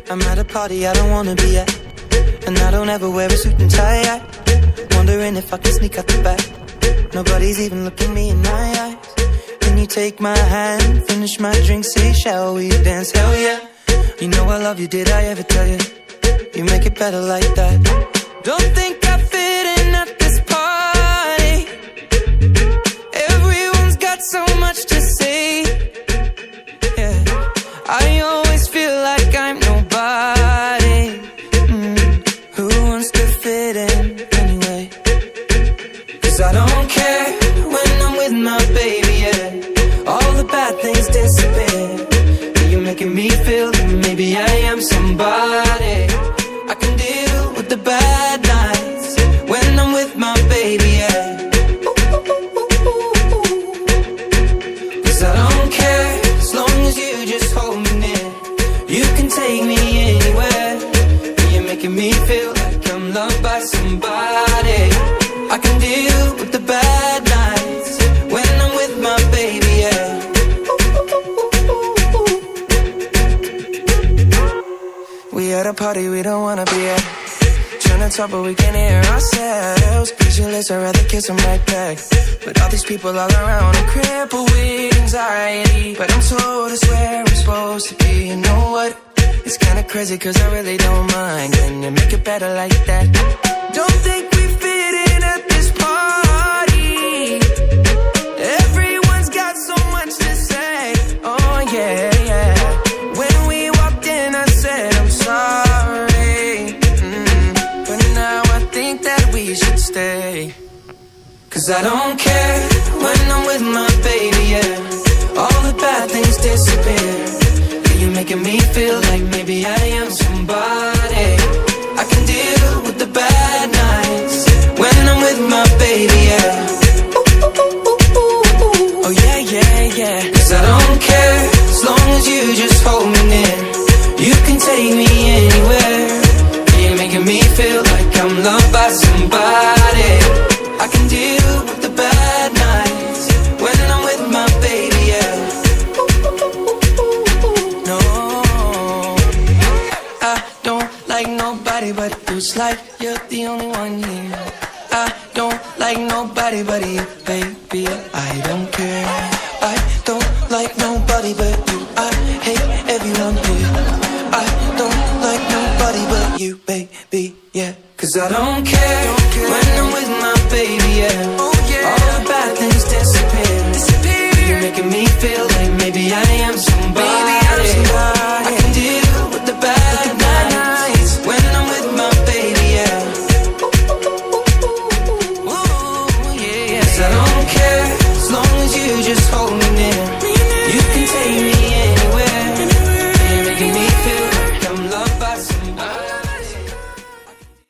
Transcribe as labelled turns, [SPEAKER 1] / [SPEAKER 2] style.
[SPEAKER 1] I'm at a party I don't wanna be at, and I don't ever wear a suit and tie. Wondering if I can sneak out the back. Nobody's even looking me in my eyes. Can you take my hand, finish my drink, say shall we dance? Hell yeah. You know I love you, did I ever tell you? You make it better like that. Don't think I fit in at this party. Everyone's got so much to say. Yeah, I always feel like I'm nobody. Who wants to fit in anyway? 'Cause I don't care when I'm with my baby, yeah. All the bad things disappear. You're making me feel that maybe I am somebody. I can deal with the bad nights when I'm with my baby, yeah. 'Cause I don't care as long as you just hold me near. You can take me anywhere. You're making me feel like I'm loved by somebody. I can deal with the bad nights when I'm with my baby, yeah. We at a party we don't wanna be at. Trying to talk but we can't hear ourselves. Pictureless, I'd rather kiss them right back. But all these people all around, I'm crippled with anxiety. But I'm told it's where I'm supposed to be. You know what? It's kinda crazy 'cause I really don't mind. Can you make it better like that? Don't think we fit in at this party. Everyone's got so much to say. Oh yeah, yeah. When we walked in I said I'm sorry. But now I think that we should stay. 'Cause I don't care when I'm with my baby, yeah. All the bad things disappear. You're making me feel like maybe I am somebody. I can deal with the bad nights when I'm with my baby, yeah. Oh yeah, yeah, yeah. 'Cause I don't care as long as you just hold me near. You can take me anywhere. You're making me feel like I'm loved by somebody. I can deal with the bad nights when I'm with my baby, yeah. No, I don't like nobody but you. It's like you're the only one here. I don't like nobody but you, baby. I don't care. I don't like nobody but you. I hate everyone here. I don't like nobody but you, baby, yeah. 'Cause I don't care when I'm with my baby, yeah. Oh, yeah. All the bad things disappear. You're making me feel like maybe I am somebody.